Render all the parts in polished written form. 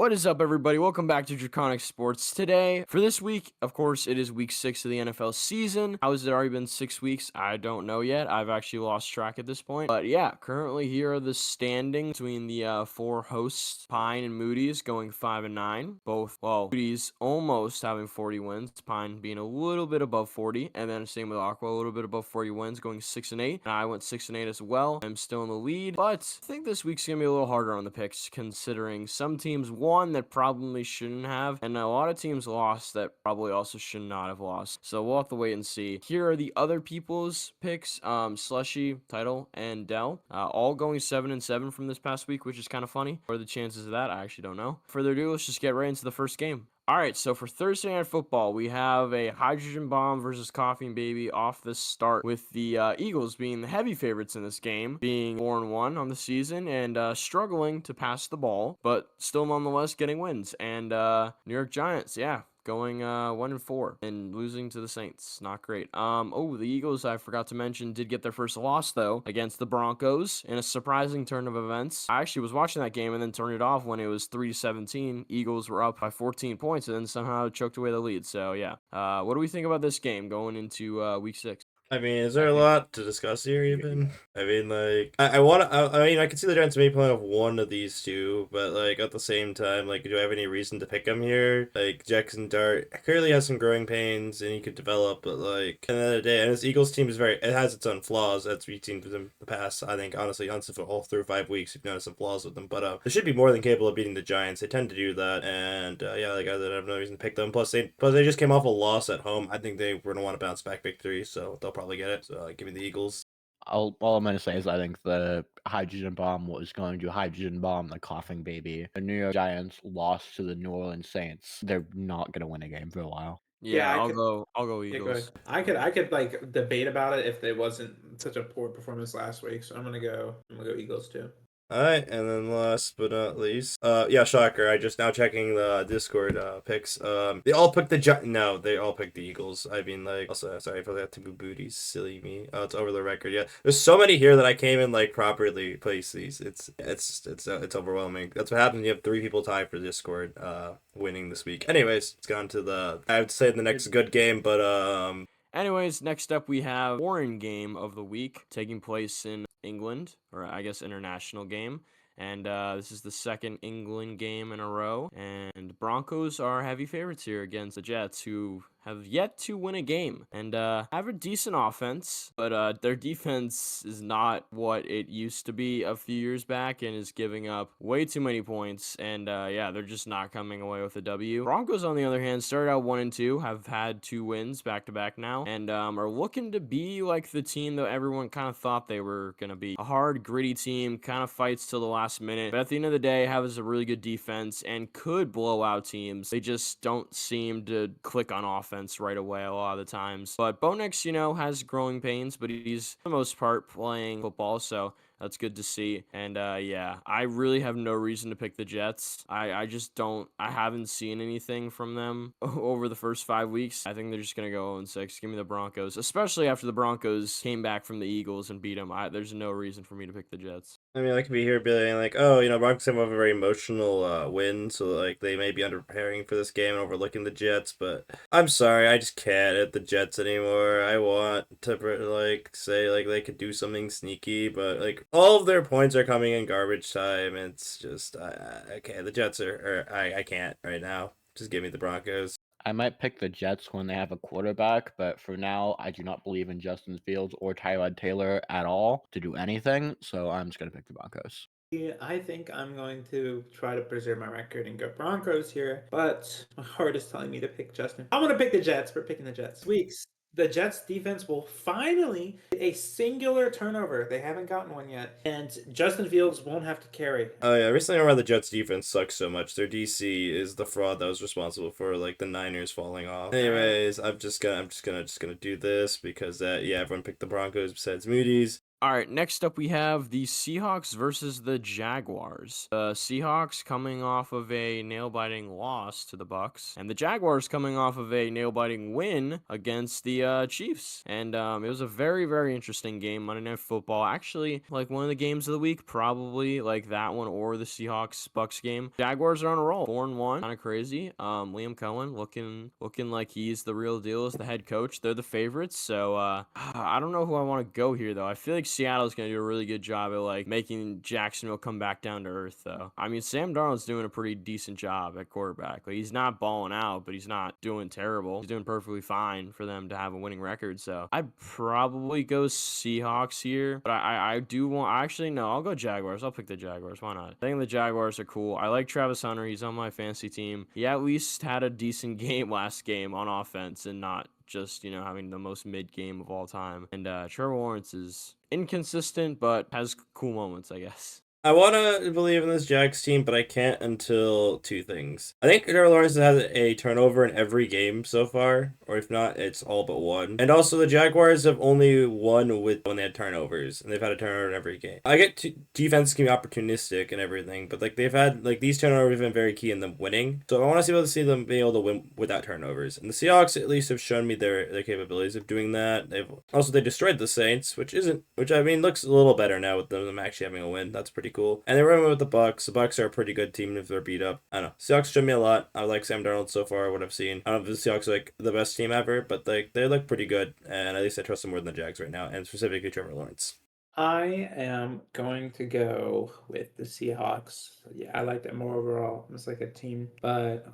What is up, everybody? Welcome back to Draconic Sports. Today, for this week, of course, it is week 6 of the NFL season. How has it already been 6 weeks? I don't know yet. I've actually lost track at this point. But yeah, currently here are the standings between the four hosts. Pine and Moody's going 5-9. Both, well, Moody's almost having 40 wins. Pine being a little bit above 40. And then same with Aqua, a little bit above 40 wins, going 6-8. And I went 6-8 as well. I'm still in the lead. But I think this week's going to be a little harder on the picks, considering some teams won that probably shouldn't have, and a lot of teams lost that probably also should not have lost. So we'll have to wait and see. Here are the other people's picks: Slushy, Title, and Dell, all going 7-7 from this past week, which is kind of funny. What are the chances of that? I actually don't know. Further ado, let's just get right into the first game. All right, so for Thursday Night Football, we have a Hydrogen Bomb versus Coffee and Baby off the start, with the Eagles being the heavy favorites in this game, being 4-1 on the season and struggling to pass the ball, but still nonetheless getting wins. And New York Giants, yeah, going 1-4 and losing to the Saints. Not great. Oh, the Eagles, I forgot to mention, did get their first loss though against the Broncos in a surprising turn of events. I actually was watching that game and then turned it off when it was 3-17. Eagles were up by 14 points and then somehow choked away the lead. So yeah, what do we think about this game going into week 6? I mean, is there a lot to discuss here even? I mean, like, I can see the Giants maybe pulling off one of these two, but, like, at the same time, like, do I have any reason to pick him here? Like, Jackson Dart clearly has some growing pains, and he could develop, but, like, at the end of the day, and this Eagles team it has its own flaws, as we've seen from them the past, I think, honestly, all through 5 weeks, you've noticed some flaws with them, but, they should be more than capable of beating the Giants. They tend to do that, and, yeah, like, I have no reason to pick them. Plus, they just came off a loss at home. I think they were going to want to bounce back victory, so they'll probably get it. So give me the Eagles. All I'm going to say is I think the hydrogen bomb was going to hydrogen bomb the coughing baby. The New York Giants lost to the New Orleans Saints. They're not going to win a game for a while. Yeah, Yeah, I I'll could. go Yeah, go ahead. Eagles. I could like debate about it if it wasn't such a poor performance last week. So I'm gonna go Eagles too. All right, and then last but not least, yeah, shocker. I just now checking the Discord picks. They all picked No, they all picked the Eagles. I mean, like, also sorry for that. Taboo booties, silly me. Oh, it's over the record. Yeah, there's so many here that I can't even like properly place these. It's overwhelming. That's what happens when you have 3 people tied for Discord winning this week. Anyways, it's gone to I would say the next good game, but Anyways, next up we have foreign game of the week taking place in England, or I guess international game. And this is the second England game in a row. And Broncos are heavy favorites here against the Jets, who have yet to win a game and have a decent offense, but their defense is not what it used to be a few years back and is giving up way too many points. And yeah, they're just not coming away with a W. Broncos, on the other hand, started out 1-2, have had 2 wins back to back now, and are looking to be like the team that everyone kind of thought they were going to be. A hard, gritty team, kind of fights till the last minute, but at the end of the day, has a really good defense and could blow out teams. They just don't seem to click on offense right away a lot of the times. But Bo Nix, has growing pains, but he's for the most part playing football, so that's good to see. And yeah, I really have no reason to pick the Jets. I just don't. I haven't seen anything from them over the first 5 weeks. I think they're just gonna go 0-6. Give me the Broncos, especially after the Broncos came back from the Eagles and beat them. There's no reason for me to pick the Jets. I mean, I could be here being like, oh, Broncos have a very emotional win, so like they may be under preparing for this game and overlooking the Jets, but I'm sorry, I just can't at the Jets anymore. I want to like say like they could do something sneaky, but like all of their points are coming in garbage time. It's just okay. The Jets I can't right now. Just give me the Broncos. I might pick the Jets when they have a quarterback, but for now, I do not believe in Justin Fields or Tyrod Taylor at all to do anything, so I'm just going to pick the Broncos. Yeah, I think I'm going to try to preserve my record and go Broncos here, but my heart is telling me to pick Justin. I'm gonna pick the Jets. We're picking the Jets. Weeks. The Jets defense will finally get a singular turnover. They haven't gotten one yet. And Justin Fields won't have to carry. Oh yeah, recently I remember the Jets defense sucks so much. Their DC is the fraud that was responsible for like the Niners falling off. Anyways, I'm just gonna do this because yeah, everyone picked the Broncos besides Moody's. All right, next up we have the Seahawks versus the Jaguars. The Seahawks coming off of a nail-biting loss to the Bucks, and the Jaguars coming off of a nail-biting win against the Chiefs. And it was a very, very interesting game, Monday Night Football. Actually, like one of the games of the week, probably like that one or the Seahawks-Bucks game. Jaguars are on a roll, 4-1, kind of crazy. Liam Cohen looking like he's the real deal as the head coach. They're the favorites, so I don't know who I want to go here though. I feel like Seattle's gonna do a really good job at like making Jacksonville come back down to earth though. I mean, Sam Darnold's doing a pretty decent job at quarterback. Like he's not balling out, but he's not doing terrible. He's doing perfectly fine for them to have a winning record. So I'd probably go Seahawks here, but I do want. Actually, no, I'll go Jaguars. I'll pick the Jaguars. Why not? I think the Jaguars are cool. I like Travis Hunter. He's on my fantasy team. He at least had a decent game last game on offense and not just, having the most mid game of all time. And Trevor Lawrence is inconsistent, but has cool moments, I guess. I want to believe in this Jags team, but I can't until two things. I think Trevor Lawrence has a turnover in every game so far, or if not, it's all but one. And also, the Jaguars have only won when they had turnovers, and they've had a turnover in every game. I get defense can be opportunistic and everything, but like they've had these turnovers have been very key in them winning. So I want to see them being able to win without turnovers. And the Seahawks at least have shown me their capabilities of doing that. They destroyed the Saints, which I mean looks a little better now with them actually having a win. That's pretty cool. And they were with the Bucks. The Bucks are a pretty good team if they're beat up. I don't know. Seahawks showed me a lot. I like Sam Darnold so far, what I've seen. I don't know if the Seahawks are like the best team ever, but like they look pretty good. And at least I trust them more than the Jags right now, and specifically Trevor Lawrence. I am going to go with the Seahawks. Yeah, I like them more overall. It's like a team, but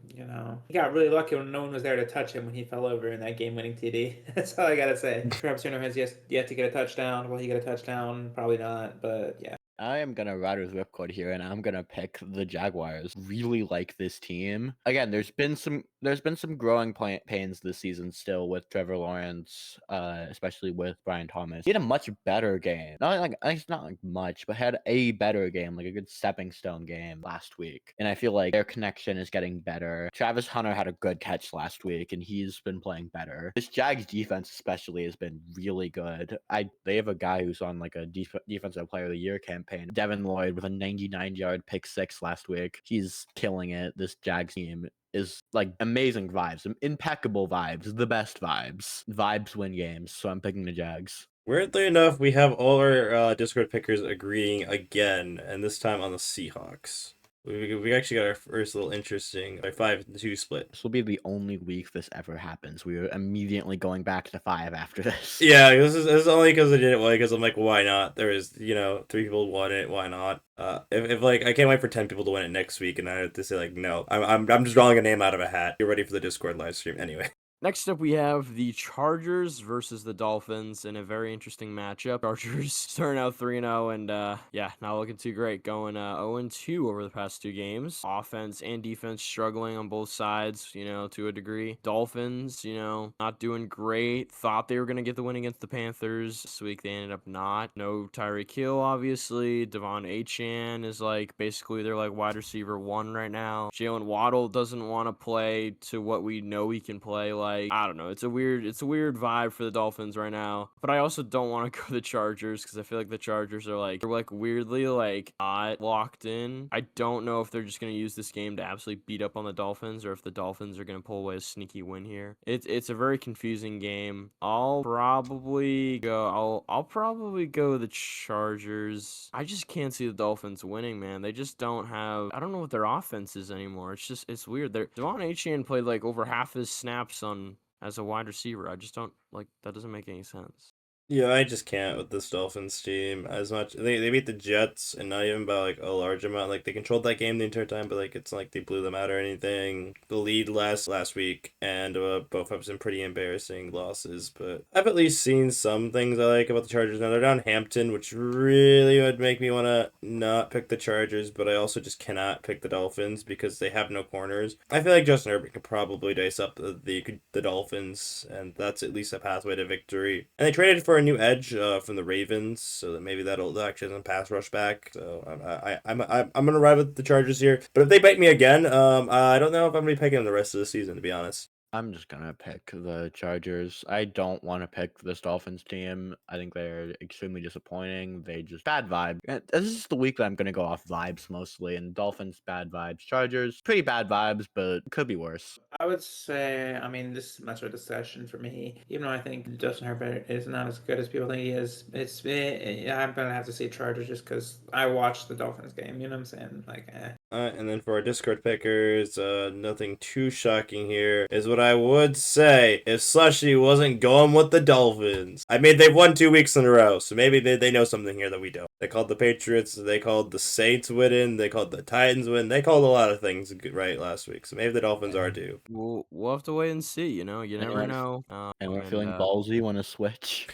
he got really lucky when no one was there to touch him when he fell over in that game-winning TD. That's all I gotta say. Travis Hunter has yet to get a touchdown. Will he get a touchdown? Probably not, but yeah. I am gonna ride with Ripcord here, and I'm gonna pick the Jaguars. Really like this team. Again, there's been some growing pains this season still with Trevor Lawrence, especially with Brian Thomas. He had a much better game. It's not like much, but had a better game, like a good stepping stone game last week. And I feel like their connection is getting better. Travis Hunter had a good catch last week, and he's been playing better. This Jags defense especially has been really good. They have a guy who's on like a defensive player of the year campaign. Devin Lloyd with a 99-yard pick six last week. He's killing it. This Jags team is like amazing vibes, impeccable vibes, the best vibes. Vibes win games, so I'm picking the Jags. Weirdly enough, we have all our Discord pickers agreeing again, and this time on the Seahawks. We actually got our first little interesting 5-2 split. This will be the only week this ever happens. We are immediately going back to 5 after this. Yeah, this is only because I did it because I'm like, why not? There is 3 people won it. Why not? If like I can't wait for 10 people to win it next week, and I have to say like no, I'm just drawing a name out of a hat. You're ready for the Discord live stream anyway. Next up, we have the Chargers versus the Dolphins in a very interesting matchup. Chargers starting out 3-0 and, not looking too great. Going 0-2 over the past 2 games. Offense and defense struggling on both sides, to a degree. Dolphins, not doing great. Thought they were going to get the win against the Panthers. This week, they ended up not. No Tyreek Hill, obviously. Devon Achane is, basically they're, wide receiver 1 right now. Jalen Waddle doesn't want to play to what we know he can play I don't know. It's a weird vibe for the Dolphins right now. But I also don't want to go the Chargers because I feel like the Chargers are they're weirdly not locked in. I don't know if they're just gonna use this game to absolutely beat up on the Dolphins or if the Dolphins are gonna pull away a sneaky win here. It's a very confusing game. I'll probably go the Chargers. I just can't see the Dolphins winning, man. They just don't have. I don't know what their offense is anymore. It's weird. Devon Achane played over half his snaps as a wide receiver. I just don't that doesn't make any sense. Yeah, I just can't with this Dolphins team as much. They beat the Jets and not even by a large amount. They controlled that game the entire time, but it's not they blew them out or anything. The lead last week, and both have some pretty embarrassing losses. But I've at least seen some things I like about the Chargers. Now they're down Hampton, which really would make me want to not pick the Chargers, but I also just cannot pick the Dolphins because they have no corners. I feel like Justin Herbert could probably dice up the Dolphins, and that's at least a pathway to victory. And they traded for a new edge from the Ravens, so that maybe that'll actually doesn't pass rush back. So I'm gonna ride with the Chargers here. But if they bite me again, I don't know if I'm gonna be picking them the rest of the season, to be honest. I'm just gonna pick the Chargers. I don't want to pick this Dolphins team. I think they're extremely disappointing. They just bad vibe. And this is the week that I'm gonna go off vibes mostly. And Dolphins bad vibes. Chargers pretty bad vibes, but could be worse. I would say, I mean, this is much of a discussion for me. Even though I think Justin Herbert is not as good as people think he is, I'm gonna have to say Chargers just because I watched the Dolphins game. You know what I'm saying? Like, And then for our Discord pickers, nothing too shocking here is what I would say if Slushy wasn't going with the Dolphins. I mean, they've won 2 weeks in a row, so maybe they know something here that we don't. They called the Patriots, they called the Saints winning, they called the Titans win, they called a lot of things right last week, so maybe the Dolphins are due. We'll have to wait and see. You know, you never know. And we're And, feeling ballsy. Want to switch?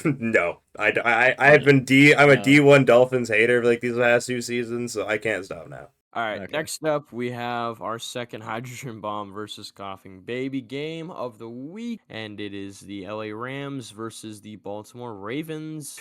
No, I've been I'm a D1 Dolphins hater for like these last 2 seasons, so I can't stop now. All right, Okay. next up, we have our second hydrogen bomb versus coughing baby game of the week, and it is the LA Rams versus the Baltimore Ravens.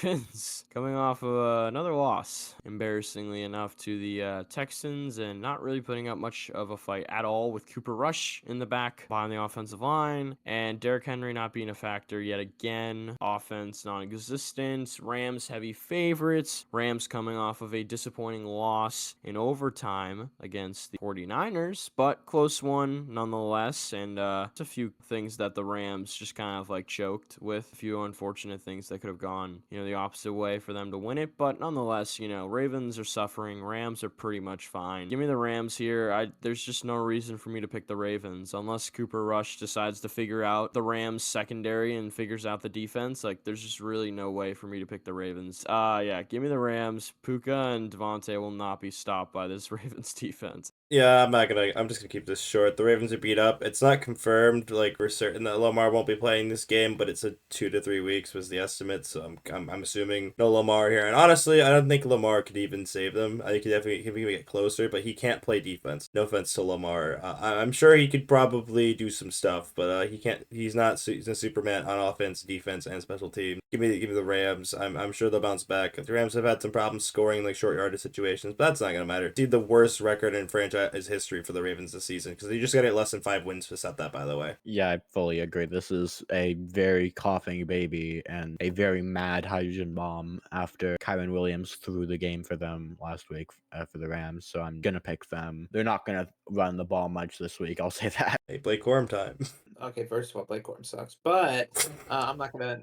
Coming off of another loss, embarrassingly enough, to the Texans, and not really putting up much of a fight at all with Cooper Rush in the back behind the offensive line, and Derrick Henry not being a factor yet again. Offense non-existent. Rams heavy favorites. Rams coming off of a disappointing loss in overtime against the 49ers, but close one nonetheless. And it's a few things that the Rams just kind of like choked with, a few unfortunate things that could have gone, you know, the opposite way for them to win it. But nonetheless, you know, Ravens are suffering. Rams are pretty much fine. Give me the Rams here. There's just no reason for me to pick the Ravens unless Cooper Rush decides to figure out the Rams secondary and figures out the defense. Like, there's just really no way for me to pick the Ravens. Yeah, give me the Rams. Puka and Devontae will not be stopped by this Ravens defense. Yeah, I'm just gonna keep this short. The Ravens are beat up. It's not confirmed, like we're certain that Lamar won't be playing this game, but it's a 2 to 3 weeks was the estimate, so I'm assuming no Lamar here. And honestly, I don't think Lamar could even save them. I think he definitely can get closer, but he can't play defense. No offense to Lamar. I'm sure he could probably do some stuff, but he can't. He's a Superman on offense, defense, and special team. Give me the Rams. I'm sure they'll bounce back. The Rams have had some problems scoring like short yardage situations, but that's not gonna matter. See the worst record in franchise history for the Ravens this season because they just got it less than 5 wins to set that, by the way. Yeah, I fully agree. This is a very coughing baby and a very mad hydrogen bomb after Kyron Williams threw the game for them last week for the Rams. So I'm going to pick them. They're not going to run the ball much this week. I'll say that. Hey, Blake Corum time. Okay, first of all, Blake Corum sucks, but I'm not gonna,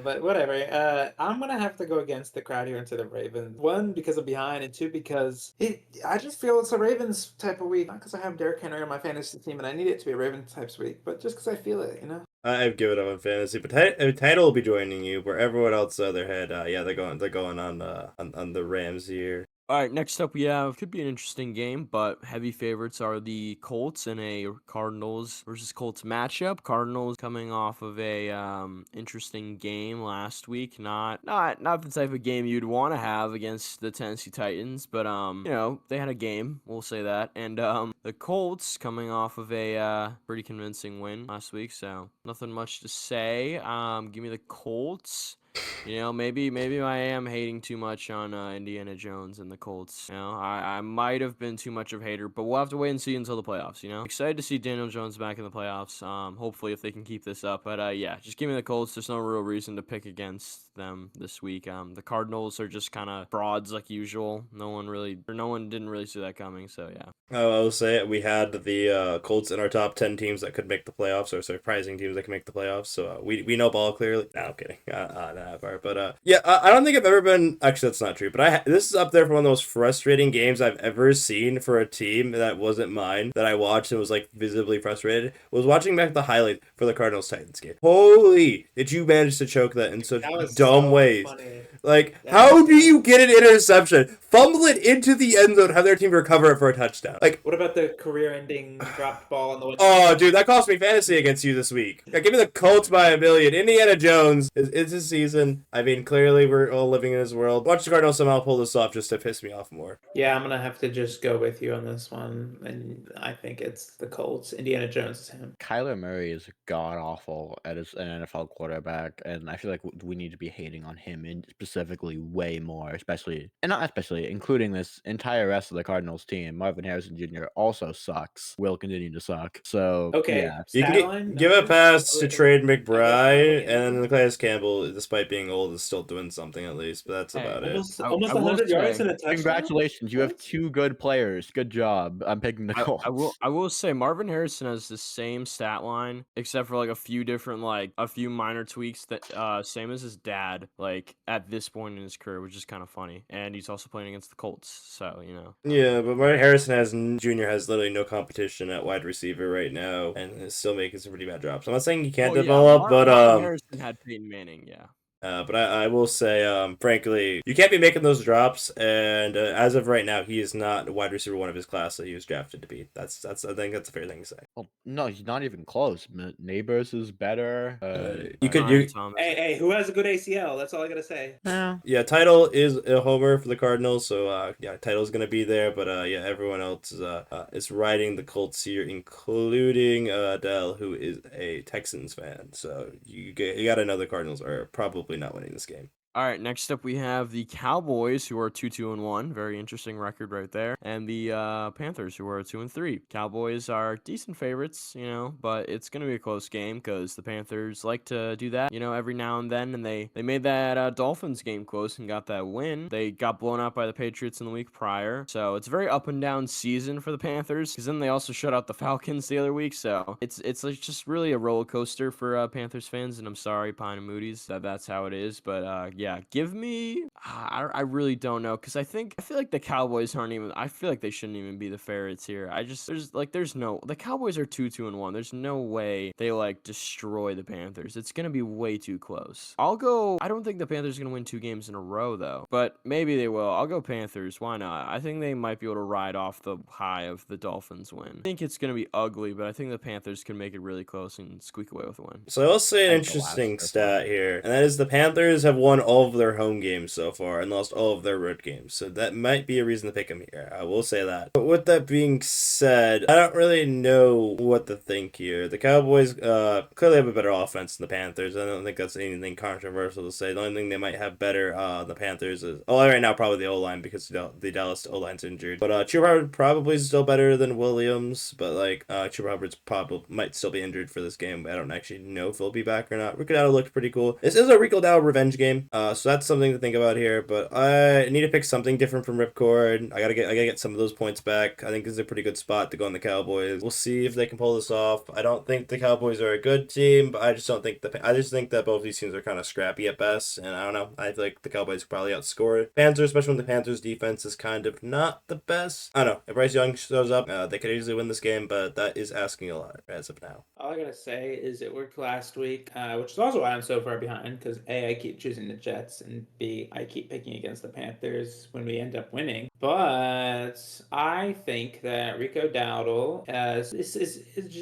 but whatever. I'm gonna have to go against the crowd here into the Ravens. One, because I'm behind, and two, because I just feel it's a Ravens type of week. Not because I have Derrick Henry on my fantasy team and I need it to be a Ravens type week, but just because I feel it. I've given up on fantasy, but Title will be joining you where everyone else their head. Yeah, they're going on the Rams here. All right, next up we have, could be an interesting game, but heavy favorites are the Colts in a Cardinals versus Colts matchup. Cardinals coming off of a interesting game last week. Not the type of game you'd want to have against the Tennessee Titans, but you know, they had a game, we'll say that. And the Colts coming off of a pretty convincing win last week, so nothing much to say. Give me the Colts. You know, maybe I am hating too much on Indiana Jones and the Colts. You know, I might have been too much of a hater, but we'll have to wait and see until the playoffs. You know, excited to see Daniel Jones back in the playoffs. Hopefully if they can keep this up. But yeah, just give me the Colts. There's no real reason to pick against them this week. The Cardinals are just kind of frauds like usual. No one didn't really see that coming. So yeah. I will say we had the Colts in our top 10 teams that could make the playoffs, or surprising teams that can make the playoffs. So we know ball clearly. No, I'm kidding. That part. But yeah, I don't think I've ever been. Actually, that's not true. But this is up there for one of the most frustrating games I've ever seen for a team that wasn't mine that I watched and was like visibly frustrated. Was watching back the highlight for the Cardinals Titans game. Holy, did you manage to choke that in such dumb ways? Funny. Like, how do you get an interception, fumble it into the end zone, have their team recover it for a touchdown? Like, What about the career-ending dropped ball on the way? oh, dude, that cost me fantasy against you this week. Yeah, give me the Colts by a million. Indiana Jones is his season. season. I mean, clearly we're all living in his world. Watch the Cardinals somehow pull this off just to piss me off more. Yeah, I'm gonna have to just go with you on this one, and I think it's the Colts. Indiana Jones is him. Kyler Murray is god awful at an NFL quarterback, and I feel like we need to be hating on him and specifically way more, especially and not especially, including this entire rest of the Cardinals team. Marvin Harrison Jr. also sucks. Will continue to suck. So Okay, yeah, You can stat line, give a numbers? pass to trade McBride, Okay. and then Calais Campbell, despite being old, is still doing something at least. But that's Hey, about it. Almost I will 100 yards say- and a touchdown. congratulations, you have What? 2 good players. Good job. I'm picking the Colts. I will say Marvin Harrison has the same stat line, except for like a few different a few minor tweaks that same as his dad, like at this point in his career, which is kind of funny. And he's also playing against the Colts, so you know. Yeah, but Martin Harrison Jr. has literally no competition at wide receiver right now, and is still making some pretty bad drops. I'm not saying he can't Oh, yeah, develop, but Marvin Harrison had Peyton Manning, yeah. But I will say, frankly, you can't be making those drops. And as of right now, he is not a wide receiver one of his class that he was drafted to be. That's I think that's a fair thing to say. Well, no, he's not even close. Neighbors is better. You could Brian you Thomas. Hey, who has a good ACL? That's all I gotta say. Yeah. yeah, Title is a homer for the Cardinals, so yeah, Title's gonna be there. But yeah, everyone else is riding the Colts here, including Adele, who is a Texans fan. So you gotta know the Cardinals are probably not winning this game. All right, next up we have the Cowboys, who are 2-2-1, very interesting record right there, and the Panthers, who are 2-3. Cowboys are decent favorites, you know, but it's gonna be a close game because the Panthers like to do that, you know, every now and then, and they made that Dolphins game close and got that win. They got blown out by the Patriots in the week prior, so it's a very up and down season for the Panthers. Because then they also shut out the Falcons the other week, so it's like just really a roller coaster for Panthers fans. And I'm sorry, Pine and Moody's, that's how it is, but yeah, give me. I really don't know because I feel like the Cowboys aren't even. I feel like they shouldn't even be the favorites here. There's no. The Cowboys are 2-2-1. There's no way they like destroy the Panthers. It's gonna be way too close. I'll go. I don't think the Panthers are gonna win 2 games in a row though, but maybe they will. I'll go Panthers. Why not? I think they might be able to ride off the high of the Dolphins win. I think it's gonna be ugly, but I think the Panthers can make it really close and squeak away with a win. So I will say an I think the interesting last stat here, and that is the Panthers have won all of their home games so far and lost all of their road games. So that might be a reason to pick them here. I will say that. But with that being said, I don't really know what to think here. The Cowboys clearly have a better offense than the Panthers. I don't think that's anything controversial to say. The only thing they might have better the Panthers is right now probably the O-line because the Dallas O-line's injured. But Chuba Hubbard probably still better than Williams, but like Chuba Hubbard's probably might still be injured for this game. I don't actually know if he'll be back or not. Rico Dowdle looked pretty cool. This is a Rico Dowdle revenge game, so that's something to think about here. But I need to pick something different from Ripcord. I gotta get some of those points back. I think this is a pretty good spot to go on the Cowboys. We'll see if they can pull this off. I don't think the Cowboys are a good team, but I just think that both these teams are kind of scrappy at best. And I don't know. I feel like the Cowboys probably outscore Panthers, especially when the Panthers defense is kind of not the best. I don't know. If Bryce Young shows up, they could easily win this game, but that is asking a lot as of now. All I gotta say is it worked last week, which is also why I'm so far behind, because A, I keep choosing the Jets, and B, I keep picking against the Panthers when we end up winning. But I think that Rico Dowdle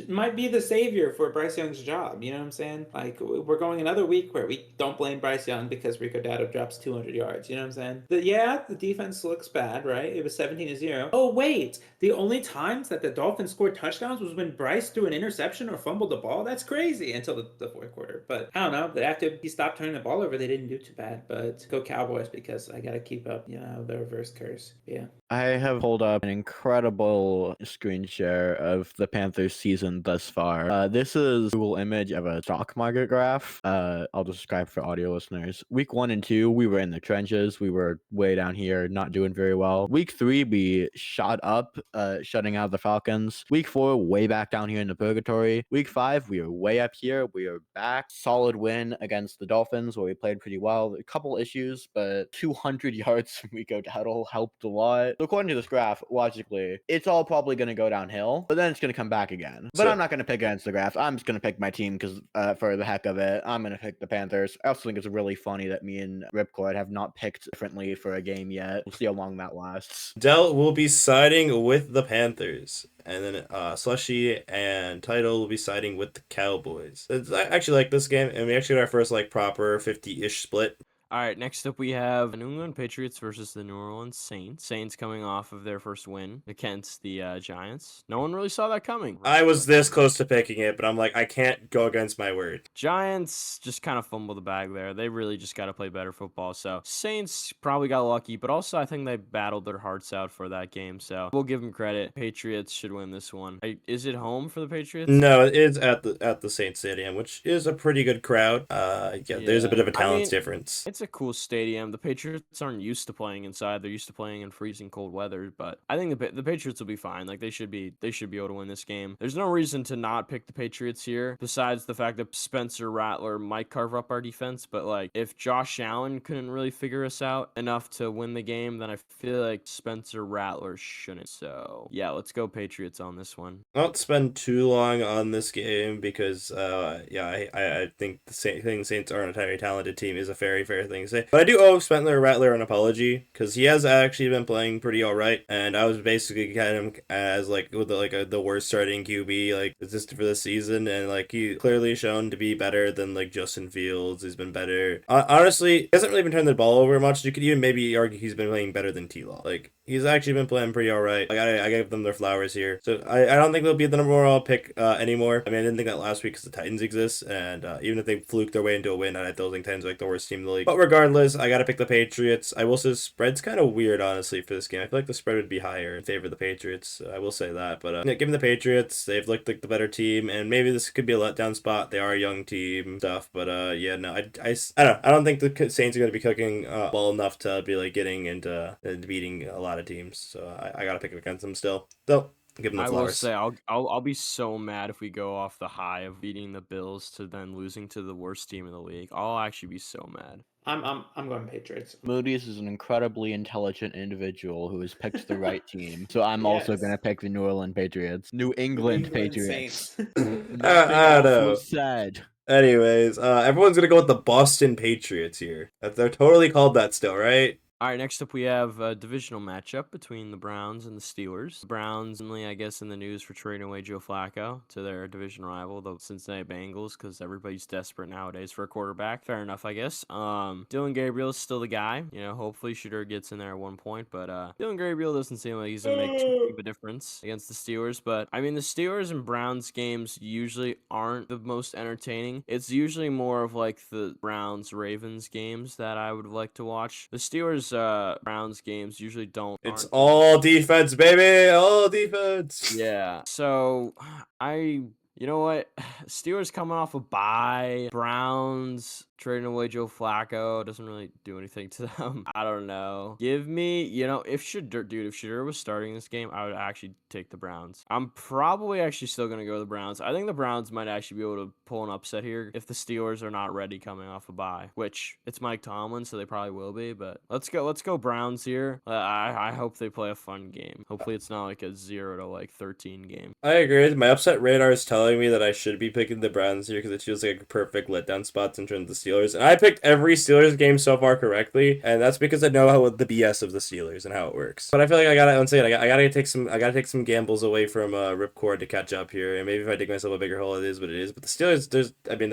might be the savior for Bryce Young's job. You know what I'm saying? Like, we're going another week where we don't blame Bryce Young because Rico Dowdle drops 200 yards. You know what I'm saying? The defense looks bad, right? It was 17-0. Oh, wait. The only times that the Dolphins scored touchdowns was when Bryce threw an interception or fumbled the ball. That's crazy until the fourth quarter. But I don't know. But after he stopped turning the ball over, they didn't do too bad. But go Cowboys because I got to keep up, the reverse curse. Yeah. I have pulled up an incredible screen share of the Panthers season thus far. This is a Google image of a stock market graph. I'll describe for audio listeners. Week 1 and 2, we were in the trenches. We were way down here, not doing very well. Week 3, we shot up, shutting out the Falcons. Week 4, way back down here in the purgatory. Week 5, we were way up here. We are back. Solid win against the Dolphins where we played pretty well. A couple issues, but 200 yards from Rico Dowdle helped a lot. So according to this graph, logically, it's all probably going to go downhill, but then it's going to come back again. But I'm not going to pick against the graph. I'm just going to pick my team because for the heck of it, I'm going to pick the Panthers. I also think it's really funny that me and Ripcord have not picked differently for a game yet. We'll see how long that lasts. Dell will be siding with the Panthers. and then Slushy and Title will be siding with the Cowboys. I actually like this game, and we actually got our first like proper 50-ish split. All right, next up we have the New England Patriots versus the New Orleans Saints. Saints coming off of their first win against the Giants. No one really saw that coming. I was this close to picking it, but I'm like, I can't go against my word. Giants just kind of fumbled the bag there. They really just got to play better football. So Saints probably got lucky, but also I think they battled their hearts out for that game. So we'll give them credit. Patriots should win this one. Is it home for the Patriots? No, it is at the Saints Stadium, which is a pretty good crowd. Yeah, there's a bit of a talent difference. It's a cool stadium. The Patriots aren't used to playing inside. They're used to playing in freezing cold weather, but I think the Patriots will be fine. Like they should be able to win this game. There's no reason to not pick the Patriots here, besides the fact that Spencer Rattler might carve up our defense. But like if Josh Allen couldn't really figure us out enough to win the game, then I feel like Spencer Rattler shouldn't. So yeah, let's go Patriots on this one. I won't spend too long on this game because yeah, I think the Saints aren't a very talented team is a very fair thing to say. But I do owe Spencer Rattler an apology because he has actually been playing pretty all right, and I was basically kind of as like with the worst starting QB like just for this season, and like he clearly shown to be better than like Justin Fields. He's been better. Honestly, he hasn't really been turning the ball over much. You could even maybe argue he's been playing better than T-Law. Like he's actually been playing pretty all right. Like I gave them their flowers here. So I don't think they'll be the number one overall pick anymore. I mean, I didn't think that last week because the Titans exist, and even if they fluked their way into a win, I don't think Titans are like the worst team in the league. But regardless, I gotta pick the Patriots. I will say the spread's kind of weird, honestly, for this game. I feel like the spread would be higher in favor of the Patriots. I will say that. But yeah, give me the Patriots. They've looked like the better team, and maybe this could be a letdown spot. They are a young team stuff, but yeah, no, I don't know. I don't think the Saints are going to be cooking well enough to be like getting into beating a lot of teams. So I gotta pick it against them still. Though. Give them the I flowers. will say I'll be so mad if we go off the high of beating the Bills to then losing to the worst team in the league. I'll actually be so mad. I'm going Patriots. Moody's is an incredibly intelligent individual who has picked the right team. So I'm also Yes. gonna pick the New Orleans Patriots. New England Patriots. Saints. Nothing I else don't know. was said. Anyways, everyone's gonna go with the Boston Patriots here. They're totally called that still, right? All right, next up we have a divisional matchup between the Browns and the Steelers. The Browns, only I guess in the news for trading away Joe Flacco to their division rival, the Cincinnati Bengals, because everybody's desperate nowadays for a quarterback. Fair enough, I guess. Dylan Gabriel is still the guy. You know, hopefully Shooter gets in there at one point, but Dylan Gabriel doesn't seem like he's gonna make too big of a difference against the Steelers. But I mean, the Steelers and Browns games usually aren't the most entertaining. It's usually more of like the Browns Ravens games that I would like to watch. The Steelers Browns games usually don't. It's all defense, baby. All defense. Yeah. So you know what? Steelers coming off a bye. Browns trading away Joe Flacco doesn't really do anything to them. I don't know. Give me, if Shedeur was starting this game, I would actually take the Browns. I'm probably actually still going to go with the Browns. I think the Browns might actually be able to pull an upset here if the Steelers are not ready coming off a bye, which it's Mike Tomlin, so they probably will be, but let's go Browns here. I hope they play a fun game. Hopefully it's not like a 0-13 game. I agree. My upset radar is telling me that I should be picking the Browns here because it feels like a perfect letdown spot in terms of the Steelers. And I picked every Steelers game so far correctly, and that's because I know how the BS of the Steelers and how it works. But I feel like I gotta take some gambles away from Ripcord to catch up here, and maybe if I dig myself a bigger hole, it is what it is. But the Steelers, they're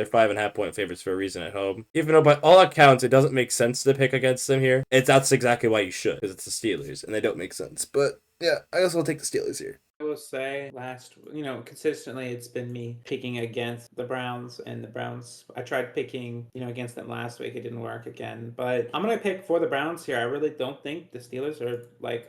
5.5 point favorites for a reason at home. Even though by all accounts it doesn't make sense to pick against them here, that's exactly why you should, because it's the Steelers and they don't make sense. But yeah, I guess we'll take the Steelers here. I will say consistently it's been me picking against the Browns, and the Browns, I tried picking, against them last week. It didn't work again, but I'm going to pick for the Browns here. I really don't think the Steelers are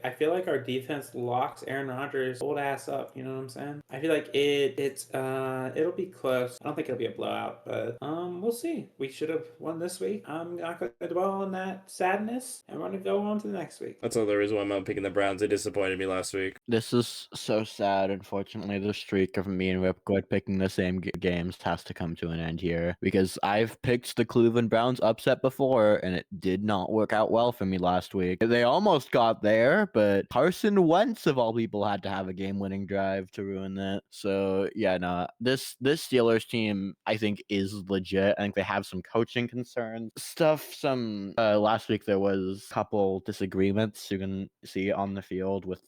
I feel like our defense locks Aaron Rodgers' old ass up. You know what I'm saying? I feel like it'll be close. I don't think it'll be a blowout, but we'll see. We should have won this week. I'm not going to dwell on that sadness. I'm going to go on to the next week. That's another reason why I'm not picking the Browns. They disappointed me last week. This is so sad. Unfortunately, the streak of me and Ripcord picking the same games has to come to an end here because I've picked the Cleveland Browns upset before and it did not work out well for me last week. They almost got there, but Carson Wentz of all people had to have a game-winning drive to ruin that. So yeah, no, this Steelers team I think is legit. I think they have some coaching concerns. Last week there was a couple disagreements you can see on the field with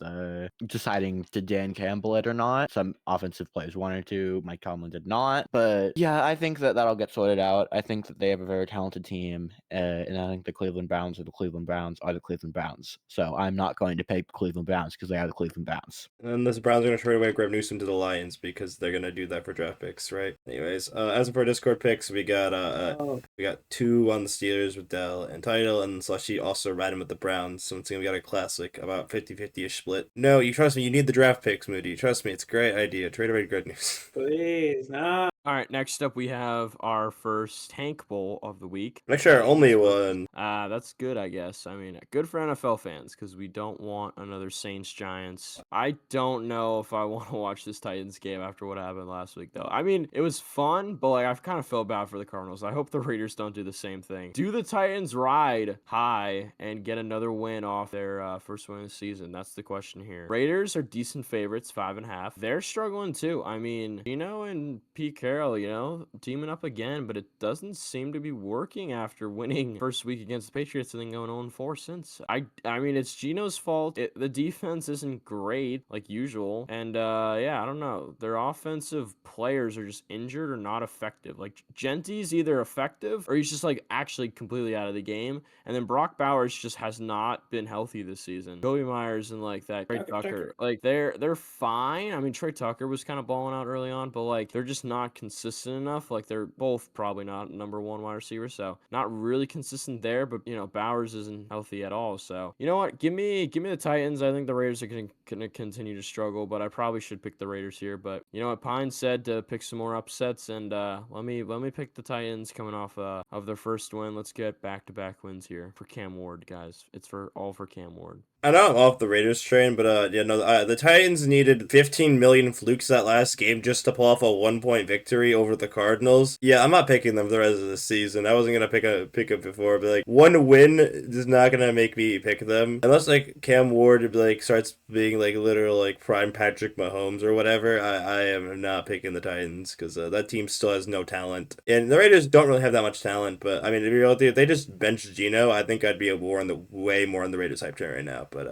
deciding to Dan Campbell it or not. Some offensive players wanted to. Mike Tomlin did not. But yeah, I think that'll get sorted out. I think that they have a very talented team. And I think the Cleveland Browns are the Cleveland Browns are the Cleveland Browns. So I'm not going to pick the Cleveland Browns because they are the Cleveland Browns. And the Browns are going to trade away Greg Newsom to the Lions because they're going to do that for draft picks, right? Anyways, as for our Discord picks, we got 2 on the Steelers with Dell and Title, and Slushy also riding with the Browns. So we got a classic, about 50-50-ish split. No, you trust me, you need the draft picks, Moody. Trust me, it's a great idea. Trade away Greg Newsom. Please, nah. All right, next up we have our first Tank Bowl of the week. Make sure only one. That's good, I guess. I mean, good for NFL fans because we don't want another Saints Giants. I don't know if I want to watch this Titans game after what happened last week, though. I mean, it was fun, but like I've kind of felt bad for the Cardinals. I hope the Raiders don't do the same thing. Do the Titans ride high and get another win off their first win of the season? That's the question here. Raiders are decent favorites, 5.5. They're struggling too. I mean, and Pete Carroll, teaming up again, but it doesn't seem to be working after winning first week against the Patriots and then going 0-4 since. I mean, it's Geno's fault. The defense isn't great like usual, and I don't know. Their offensive players are just injured or not effective. Like Genty's either effective or he's just like actually completely out of the game, and then Brock Bowers just has not been healthy this season. Kobe Myers and like that Trey Tucker, like they're fine. I mean, Trey Tucker was kind of balling out early on, but like they're just not consistent enough. Like they're both probably not number 1 wide receiver, so not really consistent there. But Bowers isn't healthy at all. So you know what? Give me the Titans. I think the Raiders are gonna continue to struggle, but I probably should pick the Raiders here. But you know what? Pine said to pick some more upsets, and let me pick the Titans coming off of their first win. Let's get back-to-back wins here for Cam Ward, guys. It's all for Cam Ward. I know I'm off the Raiders train, but the Titans needed 15 million flukes that last game just to pull off a 1-point victory over the Cardinals. Yeah, I'm not picking them the rest of the season. I wasn't gonna pick up before, but like one win is not gonna make me pick them unless like Cam Ward like starts being like literal like prime Patrick Mahomes or whatever. I am not picking the Titans because that team still has no talent, and the Raiders don't really have that much talent. But I mean, if they just benched Geno, I think I'd be way more on the Raiders hype train right now. But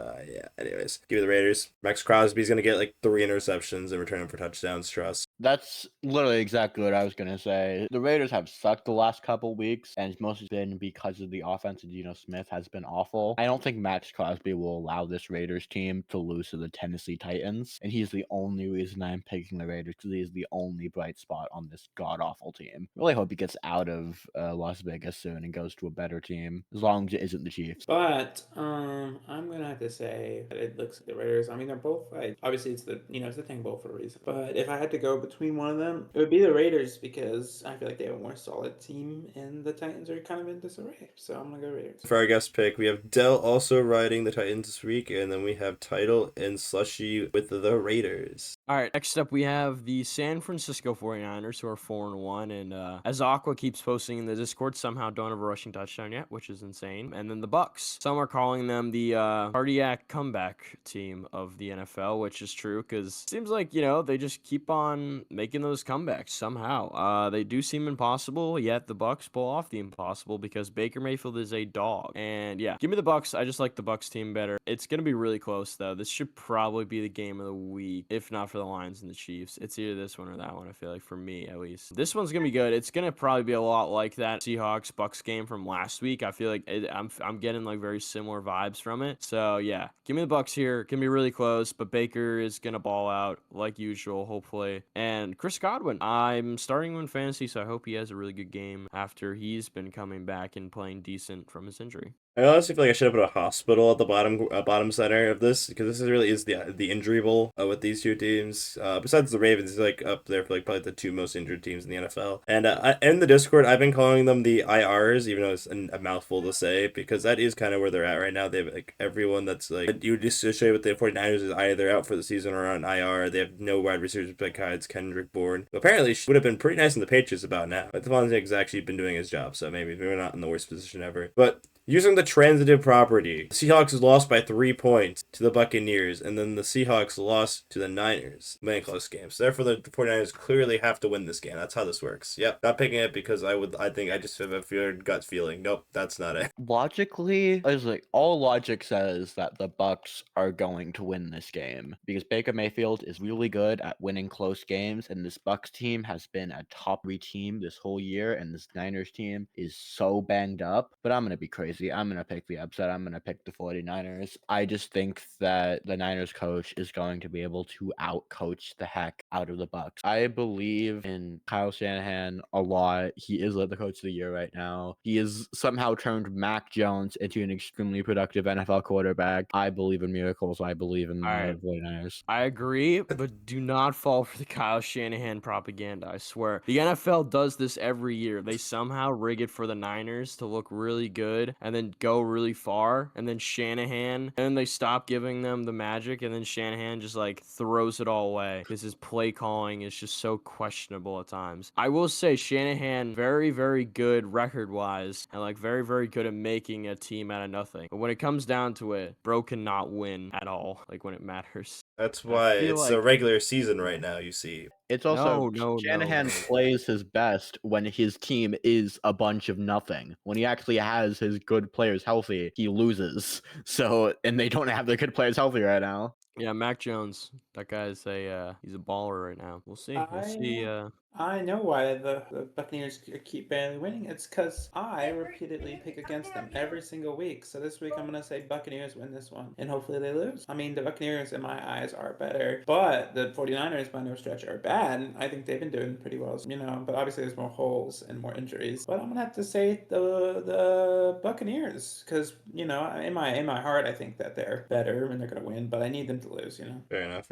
anyways, give me the Raiders. Max Crosby's gonna get like 3 interceptions and return them for touchdowns. Trust. That's literally exactly what I was going to say. The Raiders have sucked the last couple weeks, and it's mostly been because of the offense, and Geno Smith has been awful. I don't think Max Crosby will allow this Raiders team to lose to the Tennessee Titans, and he's the only reason I'm picking the Raiders because he is the only bright spot on this god-awful team. Really hope he gets out of Las Vegas soon and goes to a better team, as long as it isn't the Chiefs. But I'm gonna have to say that it looks like the Raiders. I mean, they're both like obviously it's the Tank Bowl for a reason. But if I had to go between one of them, it would be the Raiders because I feel like they have a more solid team, and the Titans are kind of in disarray. So I'm gonna go Raiders. For our guest pick, we have Dell also riding the Titans this week, and then we have Title and Slushy with the Raiders. All right, next up we have the San Francisco 49ers, who are 4-1, and as Aqua keeps posting in the Discord, somehow don't have a rushing touchdown yet, which is insane. And then the Bucks. Some are calling them the cardiac comeback team of the NFL, which is true because it seems like, they just keep on making those comebacks somehow. They do seem impossible, yet the Bucks pull off the impossible because Baker Mayfield is a dog. And yeah, give me the Bucks. I just like the Bucks team better. It's going to be really close, though. This should probably be the game of the week, if not for the Lions and the Chiefs. It's either this one or that one, I feel like, for me at least. This one's going to be good. It's going to probably be a lot like that Seahawks-Bucks game from last week. I feel like I'm getting like very similar vibes from it. So yeah, give me the Bucks here. Can be really close, but Baker is going to ball out like usual, hopefully. And Chris Godwin, I'm starting him in fantasy, so I hope he has a really good game after he's been coming back and playing decent from his injury. I honestly feel like I should have put a hospital at the bottom center of this because this really is the injury bowl with these two teams. Besides the Ravens, is like up there for like probably the 2 most injured teams in the NFL. And in the Discord, I've been calling them the IRs, even though it's a mouthful to say, because that is kind of where they're at right now. They have like everyone that's like you would associate with the 49ers is either out for the season or on IR. They have no wide receivers besides Kendrick Bourne. But apparently, she would have been pretty nice in the Patriots about now. But Devontae's actually been doing his job, so maybe we're not in the worst position ever. But Using the transitive property, the Seahawks lost by 3 points to the Buccaneers, and then the Seahawks lost to the Niners. Many close games. Therefore, the 49ers clearly have to win this game. That's how this works. Yep, not picking it because I think I just have a gut feeling. Nope, that's not it. Logically, it's like all logic says that the Bucks are going to win this game because Baker Mayfield is really good at winning close games, and this Bucks team has been a top 3 team this whole year, and this Niners team is so banged up. But I'm gonna be crazy. I'm gonna pick the upset. I'm gonna pick the 49ers. I just think that the Niners coach is going to be able to outcoach the heck out of the Bucks. I believe in Kyle Shanahan a lot. He is the coach of the year right now. He has somehow turned Mac Jones into an extremely productive NFL quarterback. I believe in miracles. I believe in All the right. 49ers. I agree, but do not fall for the Kyle Shanahan propaganda. I swear. The NFL does this every year. They somehow rig it for the Niners to look really good and then go really far. And then Shanahan, and then they stop giving them the magic. And then Shanahan just like throws it all away because his play calling is just so questionable at times. I will say Shanahan, very, very good record wise and like very, very good at making a team out of nothing. But when it comes down to it, bro cannot win at all, like when it matters. That's I why feel it's like a regular season right now, you see. It's also no. Shanahan plays his best when his team is a bunch of nothing. When he actually has his good players healthy, he loses. So, and they don't have their good players healthy right now. Yeah, Mac Jones. That guy's he's a baller right now. We'll see. We'll see. I know why the Buccaneers keep barely winning. It's because I repeatedly pick against them every single week. So this week I'm going to say Buccaneers win this one, and hopefully they lose. I mean, the Buccaneers in my eyes are better, but the 49ers by no stretch are bad. I think they've been doing pretty well, but obviously there's more holes and more injuries. But I'm going to have to say the Buccaneers because, in my heart I think that they're better and they're going to win, but I need them to lose. Fair enough.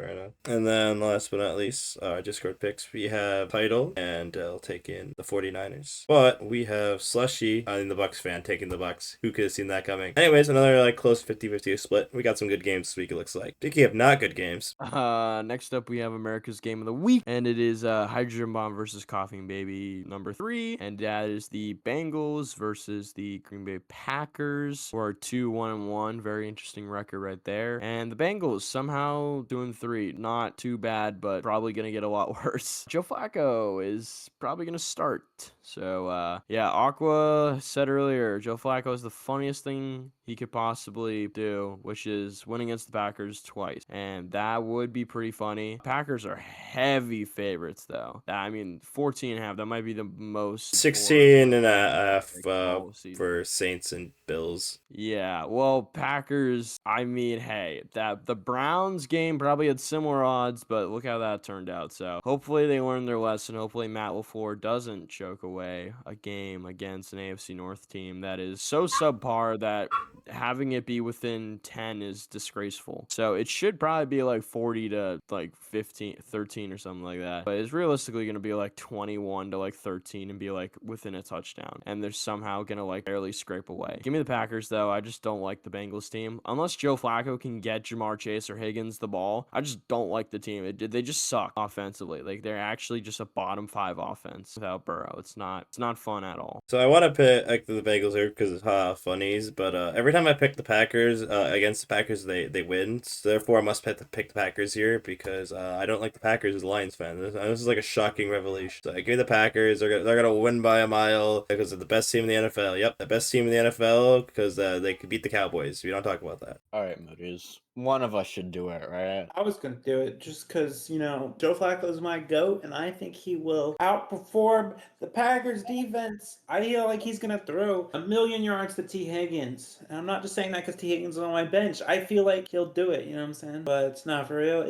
And then last but not least, our Discord picks. We have Title, and I'll take in the 49ers. But we have Slushy, the Bucks fan, taking the Bucks. Who could have seen that coming? Anyways, another close 50-50 split. We got some good games this week, it looks like. Speaking of not good games. Next up we have America's Game of the Week, and it is Hydrogen Bomb versus Coughing Baby number 3, and that is the Bengals versus the Green Bay Packers, who are 2-1-1. Very interesting record right there. And the Bengals somehow doing 3, not too bad, but probably gonna get a lot worse. Joe Flacco is probably gonna start. So yeah, Aqua said earlier, Joe Flacco is the funniest thing he could possibly do, which is win against the Packers twice. And that would be pretty funny. Packers are heavy favorites, though. I mean, 14.5. That might be the most. 16 and a half for for Saints and Bills. Yeah, well, Packers, I mean, hey, the Browns game probably had similar odds, but look how that turned out. So hopefully they learned their lesson. Hopefully Matt LaFleur doesn't choke away a game against an AFC North team that is so subpar that having it be within 10 is disgraceful. So it should probably be like 40 to like 13 or something like that. But it's realistically going to be like 21 to like 13 and be like within a touchdown. And they're somehow going to like barely scrape away. Give me the Packers though. I just don't like the Bengals team. Unless Joe Flacco can get Jamar Chase or Higgins the ball, I just don't like the team. They just suck offensively. Like they're actually just a bottom 5 offense without Burrow. It's not fun at all. So I want to pick the Bengals here because it's funnies, but every time I pick the Packers against the Packers, they win. So therefore, I must pick the Packers here because I don't like the Packers as a Lions fan. This is like a shocking revelation. So I give the Packers. They're gonna win by a mile because they're the best team in the NFL. Yep, the best team in the NFL because they could beat the Cowboys. We don't talk about that. All right, Moody's. One of us should do it, right? I was going to do it just because, Joe Flacco is my GOAT, and I think he will outperform the Packers defense. I feel like he's going to throw 1,000,000 yards to T. Higgins. And I'm not just saying that because T. Higgins is on my bench. I feel like he'll do it, you know what I'm saying? But it's not for real.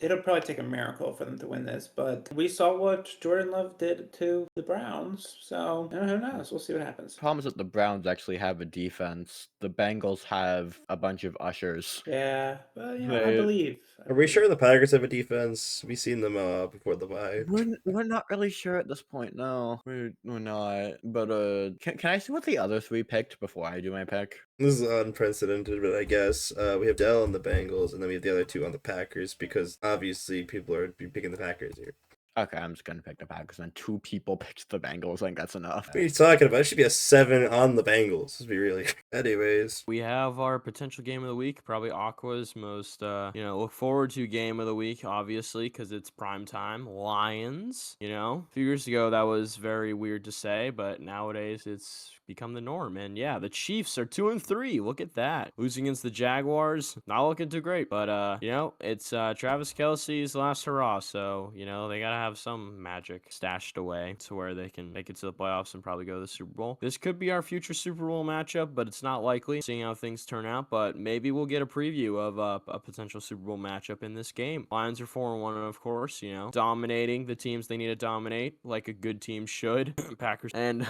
It'll probably take a miracle for them to win this. But we saw what Jordan Love did to the Browns. So, who knows? We'll see what happens. Problem is that the Browns actually have a defense. The Bengals have a bunch of ushers. Yeah, but I believe. Are we sure the Packers have a defense? We've seen them before the bye. We're not really sure at this point. No, we're not. But can I see what the other 3 picked before I do my pick? This is unprecedented, but I guess we have Dell on the Bengals, and then we have the other 2 on the Packers because obviously people are picking the Packers here. Okay, I'm just gonna pick the Packers. And 2 people picked the Bengals. I think that's enough. What are you talking about? It should be a 7 on the Bengals. This would be really. Anyways, We have our potential game of the week, probably Aqua's most, look forward to game of the week, obviously, because it's prime time. Lions, a few years ago that was very weird to say, but nowadays it's become the norm. And yeah, the Chiefs are 2-3. Look at that. Losing against the Jaguars, not looking too great, but it's Travis Kelce's last hurrah, so they gotta have some magic stashed away to where they can make it to the playoffs and probably go to the Super Bowl. This could be our future Super Bowl matchup, but it's not likely, seeing how things turn out. But maybe we'll get a preview of a potential Super Bowl matchup in this game. Lions are 4-1, of course, dominating the teams they need to dominate like a good team should. Packers and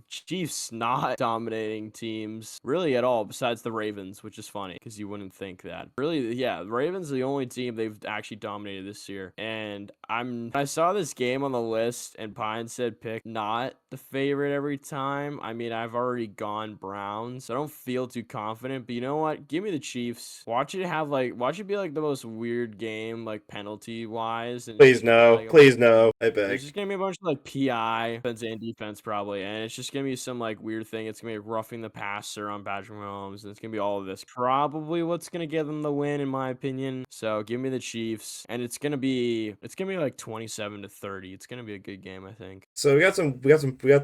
Chiefs not dominating teams really at all, besides the Ravens, which is funny because you wouldn't think that. Really, yeah, the Ravens are the only team they've actually dominated this year. And I saw this game on the list, and Pine said pick not the favorite every time. I mean, I've already gone Browns, so I don't feel too confident. But you know what? Give me the Chiefs. Watch it be like the most weird game, like penalty wise. And please no. Please no. I there's beg. just gonna be a bunch of like PI, offense and defense probably, and it's just gonna be some like weird thing. It's gonna be roughing the passer on Patrick Mahomes, and it's gonna be all of this. Probably what's gonna give them the win, in my opinion. So give me the Chiefs, and it's gonna be like 27-30. It's gonna be a good game, I think. So we got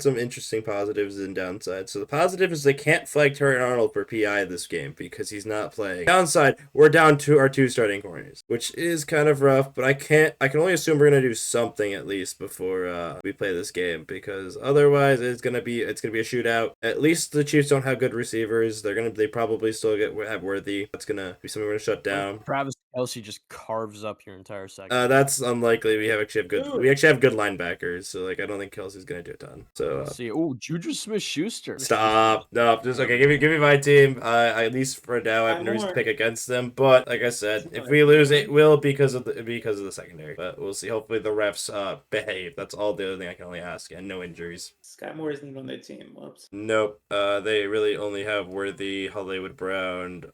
some interesting positives and downsides. So the positive is they can't flag Terry Arnold for PI this game because he's not playing. Downside, we're down to our 2 starting corners, which is kind of rough, but I can only assume we're gonna do something at least before we play this game, because otherwise it's gonna be a shootout. At least the Chiefs don't have good receivers. They probably still have Worthy. That's gonna be something we're gonna shut down. Travis Kelce just carves up your entire second. That's unlikely. We actually have good linebackers, so like I don't think Kelsey's gonna do a ton. So Let's see. Oh, Juju Smith-Schuster. Stop. No, just okay. Give me my team. At least for now, I have no reason to pick against them. But like I said, if we lose, it will because of the secondary. But we'll see. Hopefully the refs behave. That's all the other thing I can only ask, and no injuries. Sky Moore isn't even on their team. Whoops. Nope. They really only have Worthy, Hollywood Brown,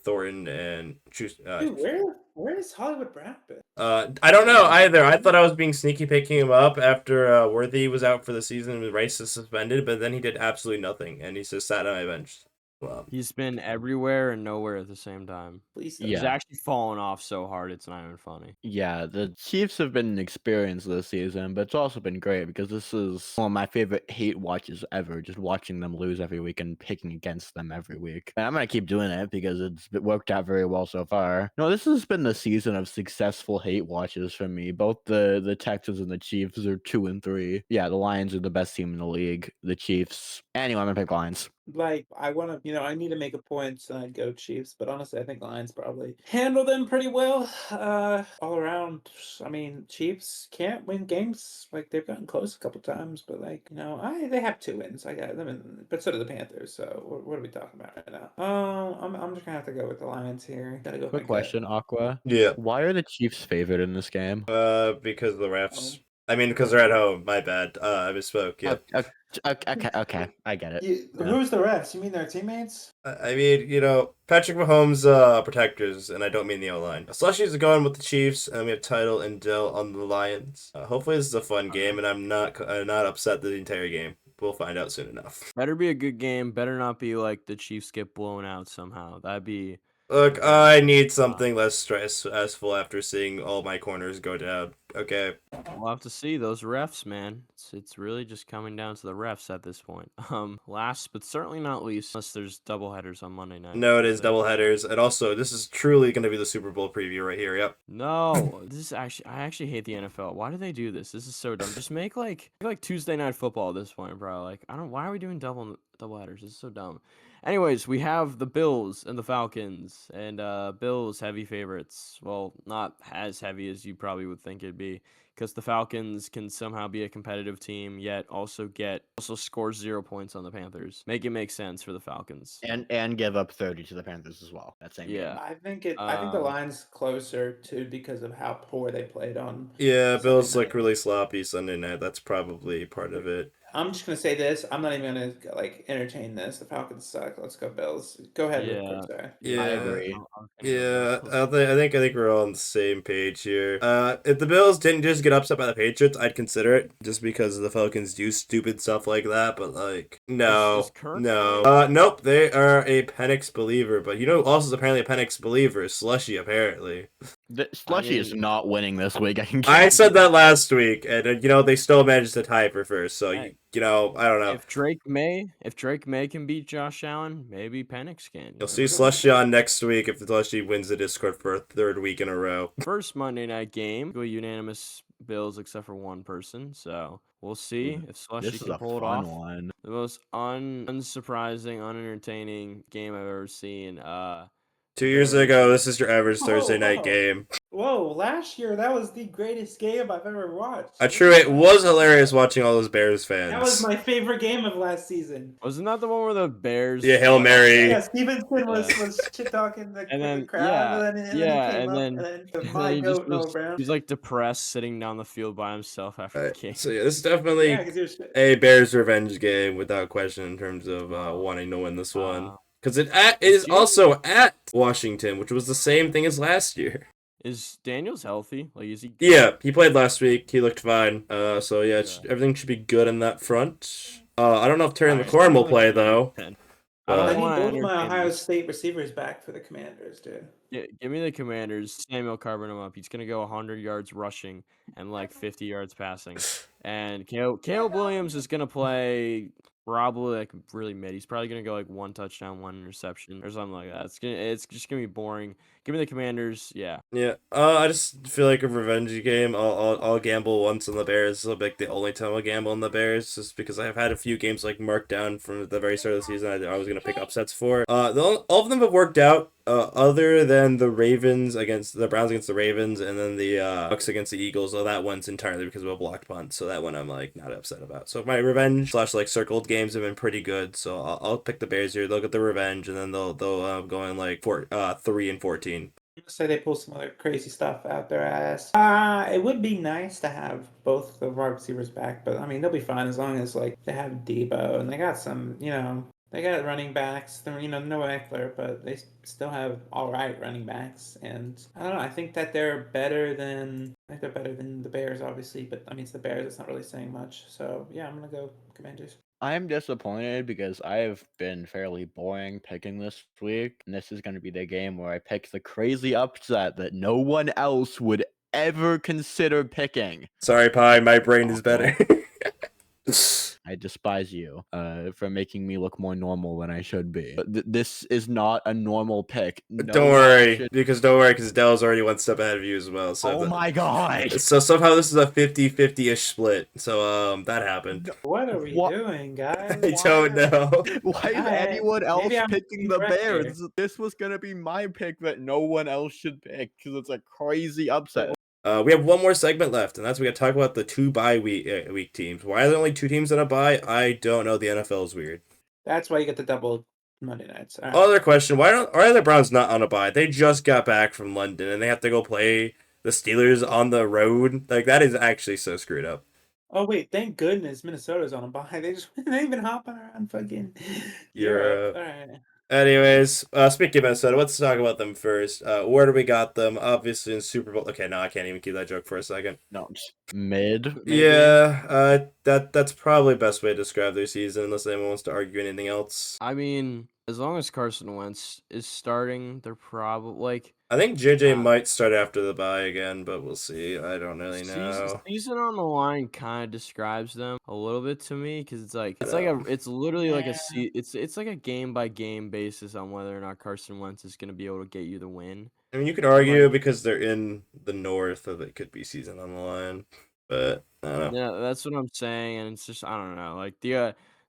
Thornton, and Dude, where is Hollywood Brown been? I don't know either. I thought I was being sneaky picking him up after Worthy was out for the season with Rice is suspended, but then he did absolutely nothing, and he's just sat on my bench. Wow. He's been everywhere and nowhere at the same time. Please. He's actually fallen off so hard, it's not even funny. Yeah, the Chiefs have been an experience this season, but it's also been great because this is one of my favorite hate watches ever, just watching them lose every week and picking against them every week. And I'm going to keep doing it because it's worked out very well so far. No, this has been the season of successful hate watches for me. Both the Texans and the Chiefs are 2-3. Yeah, the Lions are the best team in the league. The Chiefs. Anyway, I'm going to pick Lions. Like, I want to, I need to make a point, so I'd go Chiefs, but honestly, I think Lions probably handle them pretty well. All around, I mean, Chiefs can't win games. Like, they've gotten close a couple times, but like, they have 2 wins. I got them, but so do the Panthers. So what are we talking about right now? I'm just gonna have to go with the Lions here. Gotta go. Quick question, Aqua. Yeah. Why are the Chiefs favored in this game? Because of the refs. I mean, because they're at home. My bad. I misspoke. Yep. Okay, I get it. Who's the refs? You mean their teammates? I mean, Patrick Mahomes protectors, and I don't mean the O-line. Slushies are going with the Chiefs, and we have Title and Dell on the Lions. Hopefully this is a fun game, and I'm not upset the entire game. We'll find out soon enough. Better be a good game. Better not be like the Chiefs get blown out somehow. That'd be... Look, I need something less stressful after seeing all my corners go down. Okay. We'll have to see those refs, man. It's really just coming down to the refs at this point. Last but certainly not least, unless there's doubleheaders on Monday night. No, it is doubleheaders, and also this is truly going to be the Super Bowl preview right here. Yep. No, I actually hate the NFL. Why do they do this? This is so dumb. Just make like Tuesday Night Football at this point, bro. Like why are we doing doubleheaders? This is so dumb. Anyways, we have the Bills and the Falcons, and Bills heavy favorites. Well, not as heavy as you probably would think it'd be, because the Falcons can somehow be a competitive team, yet also score 0 points on the Panthers. Make it make sense for the Falcons. And give up 30 to the Panthers as well. That same game. I think the line's closer too because of how poor they played on. Yeah, Bills look really sloppy Sunday night. That's probably part of it. I'm just gonna say this. I'm not even gonna like entertain this. The Falcons suck. Let's go Bills. Go ahead, Ripcord. Yeah, Sorry. yeah, I Yeah. agree. I was gonna go Yeah, Bills. I think we're all on the same page here. If the Bills didn't just get upset by the Patriots, I'd consider it just because the Falcons do stupid stuff like that. But like, Is Kirk no. there? Nope. They are a Penix believer, but you know, who also is apparently a Penix believer, Slushy apparently. Slushy is mean, not winning this week. I can I said guarantee that last week, and you know they still managed to tie for first. So Hey. you know, I don't know. If Drake May can beat Josh Allen, maybe Penix can. You'll You see never know. Slushy on next week if Slushy wins the Discord for a third week in a row. First Monday night game, go unanimous Bills except for one person. So we'll see if Slushy this is can a pull it fun off. one. The most unsurprising, unentertaining game I've ever seen. 2 years Bears ago, and- this is your average Thursday night whoa. game. Whoa! Last year that was the greatest game I've ever watched. True, it was hilarious watching all those Bears fans. That was my favorite game of last season. Wasn't that the one where the Bears? Yeah, Hail Mary. Yeah, Stevenson was Yeah. shit talking the, And with then the crowd, and then he came up, and and then my he just goat Noah was Brown. he's like depressed, sitting down the field by himself after the Alright, game. so yeah, this is definitely Yeah, because he was. a Bears revenge game without question in terms of wanting to win this one. Because it is also at Washington, which was the same thing as last year. Is Daniels healthy? Like, is he? Yeah, he played last week. He looked fine. So yeah, Yeah. everything should be good in that front. I don't know if Terry Alright, McLaurin will I'm play gonna- though. I don't I need want to both my entertain Ohio this. State receivers back for the Commanders, dude. Give me the Commanders. Samuel carving him up. He's gonna go 100 yards rushing and like 50 yards passing. And Caleb Williams is gonna play probably like really mid. He's probably gonna go like 1 touchdown, 1 interception, or something like that. It's just gonna be boring. Give me the Commanders. Yeah. Yeah, I just feel like a revenge game. I'll gamble once on the Bears. It'll be like the only time I'll gamble on the Bears, just because I've had a few games like marked down from the very start of the season. I was gonna pick upsets for. All of them have worked out. Other than the Browns against the Ravens, and then the Bucks against the Eagles. So that one's entirely because of a blocked punt. So that one I'm like not upset about. So my revenge / like circled games have been pretty good. So I'll pick the Bears here. They'll get the revenge, and then they'll go in like 3-14. I'm gonna say they pull some other crazy stuff out their ass. It would be nice to have both the wide receivers back, but I mean they'll be fine as long as like they have Debo and they got some, they got running backs. They're, no Eckler, but they still have all right running backs. And I don't know. I think that they're better than the Bears, obviously. But I mean, it's the Bears. It's not really saying much. So yeah, I'm gonna go Commanders. I'm disappointed because I have been fairly boring picking this week, and this is going to be the game where I pick the crazy upset that no one else would ever consider picking. Sorry, Pie. My brain is better. I despise you for making me look more normal than I should be. But this is not a normal pick. Don't worry, because Dell's already one step ahead of you as well. So Oh my god! So somehow this is a 50-50-ish split. So that happened. What are we doing, guys? I don't know. Why is Alright, anyone else maybe I'm picking the incorrect here. Bears? This was gonna be my pick that no one else should pick because it's a crazy upset. We have one more segment left, and that's we got to talk about the 2 bye week teams. Why are there only 2 teams on a bye? I don't know. The NFL is weird. That's why you get the double Monday nights. All right. Other question: why are the Browns not on a bye? They just got back from London, and they have to go play the Steelers on the road. Like that is actually so screwed up. Oh wait, thank goodness Minnesota's on a bye. They've been hopping around fucking Europe. All right. Anyways, speaking of Minnesota, let's talk about them first. Where do we got them? Obviously in Super Bowl. Okay, no, I can't even keep that joke for a second. No, just mid. Maybe? Yeah, that's probably the best way to describe their season, unless anyone wants to argue anything else. I mean, as long as Carson Wentz is starting, they're probably like I think JJ might start after the bye again, but we'll see. I don't really season, know. season on the line kind of describes them a little bit to me because it's literally like it's like a game by game basis on whether or not Carson Wentz is going to be able to get you the win. I mean, you could argue because they're in the north that it could be season on the line, but I don't know. Yeah, that's what I'm saying, and it's just I don't know. Like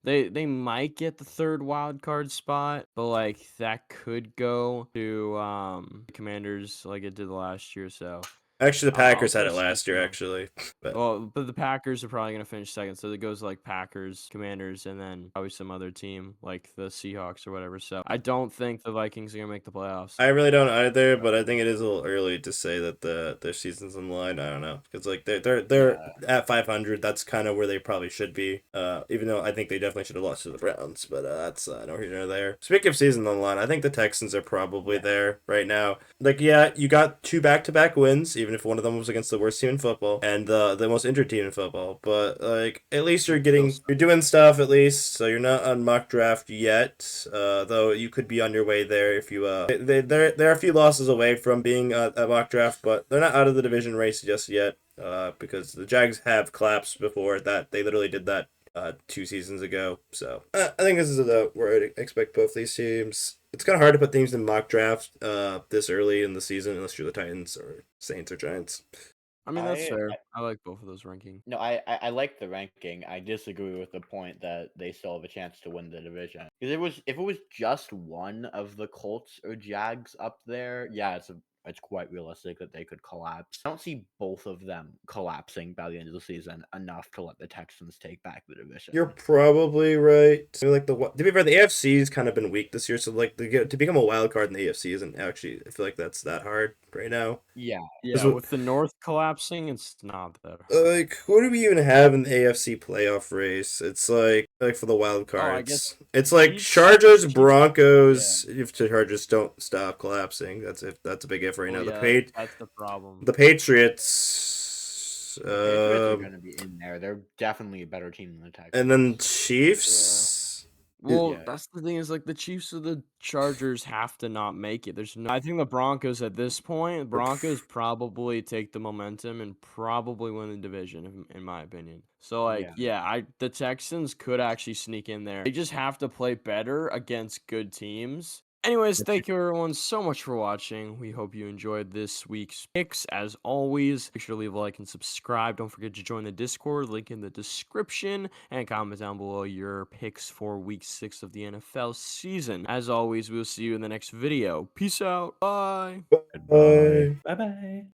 they might get the 3rd wild card spot, but like that could go to Commanders like it did last year. So Actually, the Packers had it We'll see, last year. so. Actually, but Well, but the Packers are probably gonna finish second, so it goes like Packers, Commanders, and then probably some other team like the Seahawks or whatever. So I don't think the Vikings are gonna make the playoffs. I really don't either. But I think it is a little early to say that their season's in line. I don't know because like they're at 500. That's kind of where they probably should be. Even though I think they definitely should have lost to the Browns, but that's no here nor there. Speaking of season on the line, I think the Texans are probably there right now. Like, yeah, you got 2 back-to-back wins, even if one of them was against the worst team in football and the most injured team in football. But like, at least you're doing stuff at least, so you're not on mock draft yet. Though you could be on your way there if you they're a few losses away from being a mock draft, but they're not out of the division race just yet. Because the Jags have collapsed before that. They literally did that 2 seasons ago. So I think this is where I expect both these teams. It's kind of hard to put teams in mock draft this early in the season unless you're the Titans or Saints or Giants. I mean, that's fair. I like both of those rankings. No, I like the ranking. I disagree with the point that they still have a chance to win the division. Because if it was just one of the Colts or Jags up there, yeah, it's quite realistic that they could collapse. I don't see both of them collapsing by the end of the season enough to let the Texans take back the division. You're probably right. I mean, like to be fair, the AFC's kind of been weak this year, so like to become a wild card in the AFC isn't actually. I feel like that's that hard right now. Yeah. With the North collapsing, it's not that hard. Like, what do we even have in the AFC playoff race? It's like for the wild cards. It's like Chiefs- Chargers, Chiefs- Broncos. If the Chargers don't stop collapsing, that's a big if right now. That's the problem. The Patriots. The Patriots are going to be in there. They're definitely a better team than the Texans. And then Chiefs. Well, that's the thing is like the Chiefs or the Chargers have to not make it. I think the Broncos at this point, Broncos probably take the momentum and probably win the division, in my opinion. So like, the Texans could actually sneak in there. They just have to play better against good teams. Anyways, thank you everyone so much for watching. We hope you enjoyed this week's picks. As always, make sure to leave a like and subscribe. Don't forget to join the Discord, link in the description, and comment down below your picks for week 6 of the NFL season. As always, we'll see you in the next video. Peace out. Bye. Bye. Bye bye.